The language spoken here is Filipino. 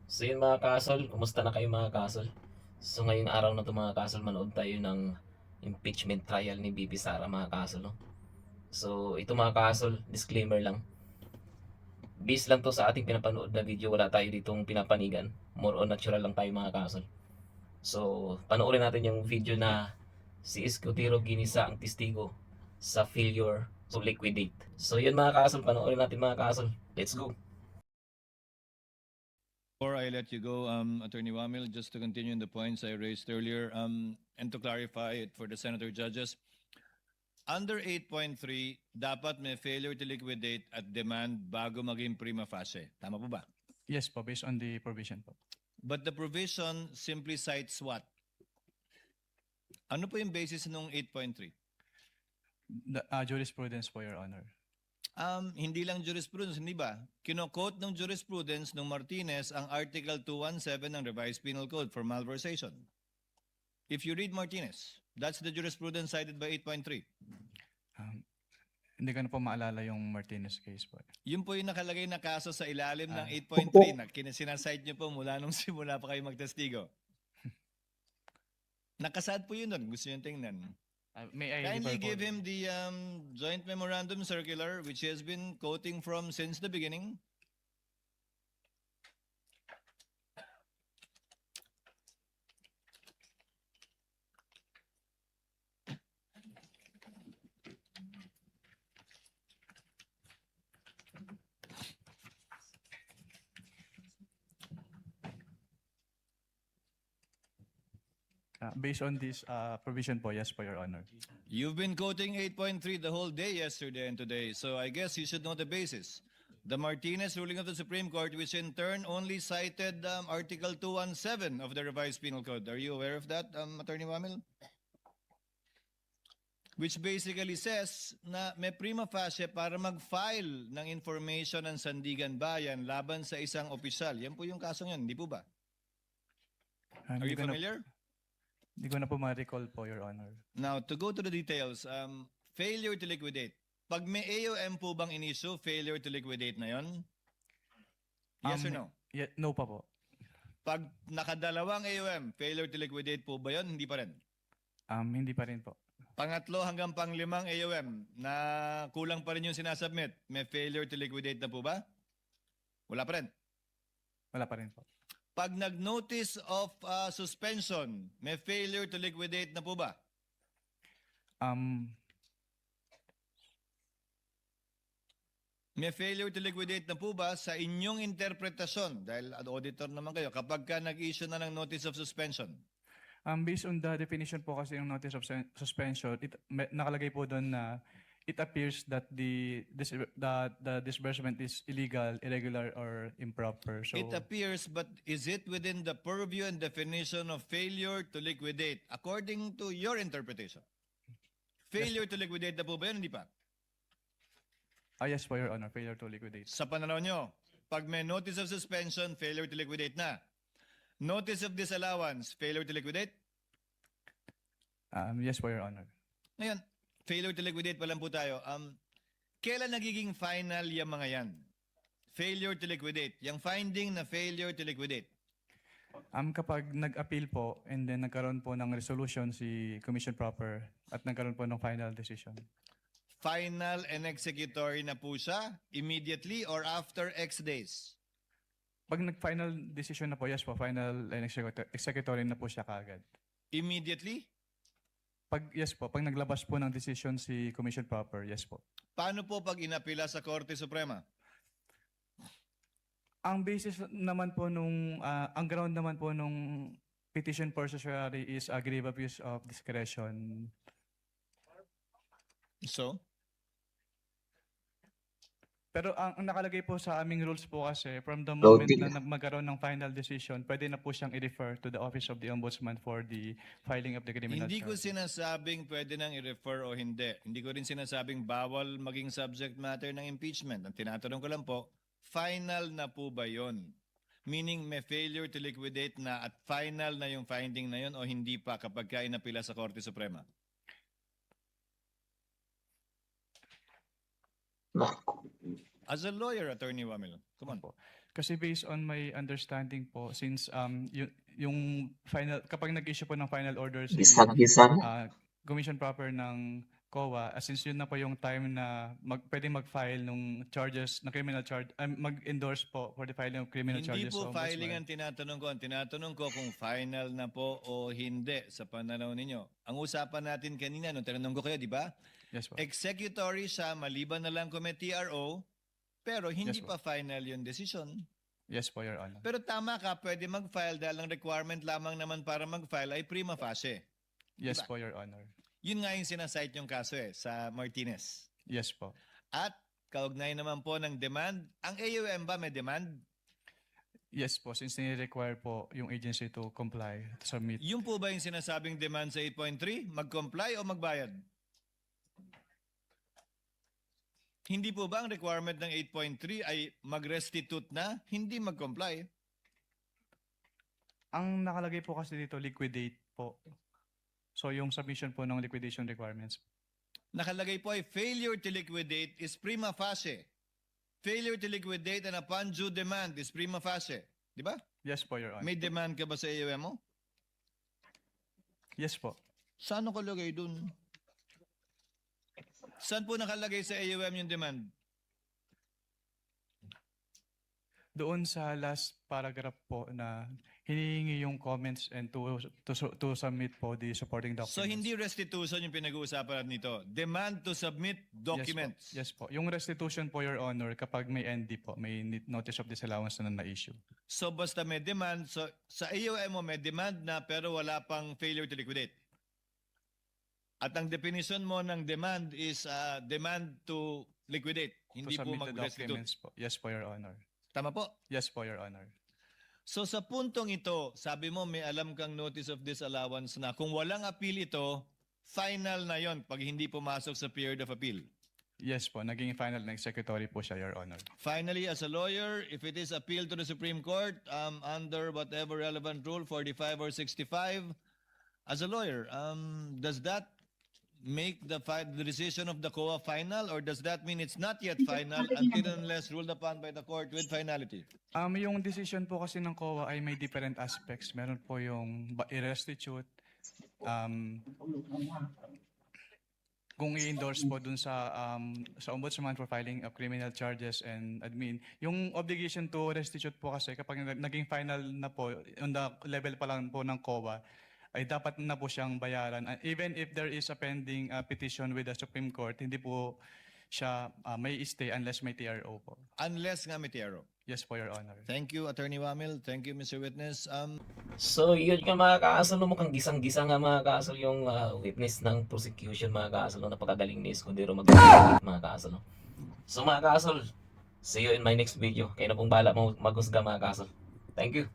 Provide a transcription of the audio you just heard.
So yun mga kasol, kumusta na kayo mga kasol? So ngayong araw na to mga kasol, manood tayo ng impeachment trial ni BP Sara mga kasol. No? So ito mga kasol, disclaimer lang. Based lang to sa ating pinapanood na video, wala tayo ditong pinapanigan. More on natural lang tayo mga kasol. So panoorin natin yung video na si Escudero ginisa ang testigo sa failure to liquidate. So yun mga kasol, panoorin natin mga kasol. Let's go! Before I let you go, Attorney Wamil, just to continue on the points I raised earlier, and to clarify it for the senator judges, under 8.3, dapat may failure to liquidate at demand bago maging prima facie. Tama po ba? Yes po, based on the provision po. But the provision simply cites what? Ano po yung basis ng 8.3? Jurisprudence po, Your Honor. Hindi lang jurisprudence, hindi ba? Kino-quote ng jurisprudence ng Martinez ang Article 217 ng Revised Penal Code for malversation. If you read Martinez, that's the jurisprudence cited by 8.3. Hindi ko na po maalala yung Martinez case po. Yun po yung nakalagay na kaso sa ilalim ng 8.3 na sinasite nyo po mula nung simula pa kayo magtestigo. Nakasad po yun doon. Gusto nyo tingnan. May I Kindly refer po? give him the joint memorandum circular which he has been quoting from since the beginning. Based on this provision po, yes po, Your Honor. You've been quoting 8.3 the whole day yesterday and today, so I guess you should know the basis. The Martinez ruling of the Supreme Court, which in turn only cited Article 217 of the Revised Penal Code. Are you aware of that, Attorney Wamil? Which basically says na may prima facie para mag-file ng information ng Sandigan Bayan laban sa isang opisyal. Yan po yung kasong yan, hindi po ba? Are you familiar? Hindi ko na po ma-recall po, Your Honor. Now, to go to the details, failure to liquidate. Pag may AOM po bang in-issue, failure to liquidate na yon? Yes or no? No pa po. Pag nakadalawang AOM, failure to liquidate po ba yon? Hindi pa rin. Hindi pa rin po. Pangatlo hanggang panglimang AOM na kulang pa rin yung sinasubmit, may failure to liquidate na po ba? Wala pa rin. Wala pa rin po. Pag nag-notice of suspension, may failure to liquidate na po ba? May failure to liquidate na po ba sa inyong interpretasyon? Dahil auditor naman kayo, kapag ka nag-issue na ng notice of suspension. Based on the definition po kasi yung notice of suspension, nakalagay po doon na it appears that the disbursement is illegal, irregular, or improper. So It appears, but is it within the purview and definition of failure to liquidate according to your interpretation? Failure to liquidate na po ba yun? Hindi pa. yes po, Your Honor, failure to liquidate. Sa pananaw nyo, pag may notice of suspension, failure to liquidate na. Notice of disallowance, failure to liquidate? Yes po, Your Honor. Ngayon, failure to liquidate pa lang po tayo. Kailan nagiging final yung mga yan? Failure to liquidate. Yung finding na failure to liquidate. Kapag nag-appeal po and then nagkaroon po ng resolution si Commission Proper at nagkaroon po ng final decision. Final and executory na po siya immediately or after X days? Pag nag-final decision na po, yes po, final and executory na po siya kaagad. Immediately? Yes po, pag naglabas po ng decision si Commission Proper, yes po. Paano po pag inapila sa Korte Suprema? Ang basis naman po ang ground naman po nung petition for certiorari is a grave abuse of discretion. So? Pero ang nakalagay po sa aming rules po kasi, from the moment na magkaroon ng final decision, pwede na po siyang i-refer to the Office of the Ombudsman for the filing of the criminal Hindi ko charge. sinasabing pwede nang i-refer o hindi. Hindi ko rin sinasabing bawal maging subject matter ng impeachment. Ang tinatanong ko lang po, final na po ba yon? Meaning may failure to liquidate na at final na yung finding na yon o hindi pa kapag ka inapila sa Korte Suprema? As a lawyer, Attorney Wamil, come on po. Kasi based on my understanding po, since yung final, kapag nag-issue po ng final order si Commission proper ng COA, since yun na po yung time na pwede mag-file ng charges, na criminal charge, mag-endorse po for the filing of criminal Hindi charges. po sa filing Ombudsman. ang tinatanong ko. Ang tinatanong ko kung final na po o hindi sa pananaw ninyo. Ang usapan natin kanina, nung tinanong ko kayo, di ba? Yes po. Executory siya, maliban na lang kung may TRO, pero hindi Yes po. pa final yung decision. Yes po, Your Honor. Pero tama ka, pwede mag-file dahil ang requirement lamang naman para mag-file ay prima facie. Yes Diba? po, Your Honor. Yun nga yung sinasite yung kaso sa Martinez. Yes po. At kaugnay naman po ng demand, ang AUM ba may demand? Yes po, since ni-require po yung agency to comply, to submit. Yung po ba yung sinasabing demand sa 8.3? Mag-comply o magbayad? Hindi po ba ang requirement ng 8.3 ay mag-restitute na, hindi mag-comply? Ang nakalagay po kasi dito, liquidate po. So yung submission po ng liquidation requirements. Nakalagay po ay failure to liquidate is prima facie. Failure to liquidate and upon due demand is prima facie. Di ba? Yes po, Your Honor. May demand ka ba sa AUM mo? Yes po. Saan nakalagay dun? Saan po nakalagay sa AUM yung demand? Doon sa last paragraph po na hinihingi yung comments and to submit po the supporting documents. So hindi restitution yung pinag-uusapan natin nito. Demand to submit documents. Yes po. Yung restitution po, Your Honor, kapag may ND po, may notice of disallowance na na-issue. So basta may demand, so sa AUM mo may demand na pero wala pang failure to liquidate. At ang definition mo ng demand is demand to liquidate, hindi To po submit the mag-restitute. documents po. Yes po, Your Honor. Tama po? Yes po, Your Honor. So sa puntong ito, sabi mo may alam kang notice of disallowance na kung walang appeal ito, final na yon pag hindi pumasok sa period of appeal. Yes po, naging final na executory po siya, Your Honor. Finally, as a lawyer, if it is appealed to the Supreme Court under whatever relevant rule, 45 or 65, as a lawyer, does that make the decision of the COA final, or does that mean it's not yet final until unless ruled upon by the court with finality? Yung decision po kasi ng COA ay may different aspects. Meron po yung i-restitute, kung i-endorse po dun sa Ombudsman for filing of criminal charges and admin. Yung obligation to restitute po kasi kapag naging final na po, on the level pa lang po ng COA, ay dapat na po siyang bayaran. Even if there is a pending petition with the Supreme Court, hindi po siya may stay unless may TRO po. Unless nga may TRO. Yes po, Your Honor. Thank you, Attorney Wamil. Thank you, Mr. Witness. So, yun nga mga kaasol, no, mukhang gisang-gisa nga mga kaasol yung witness ng prosecution mga kaasol, no, napakagaling ni Escudero mga kaasol. No. So mga kaasol, see you in my next video. Kayo na pong bahala maghusga mga kaasol. Thank you.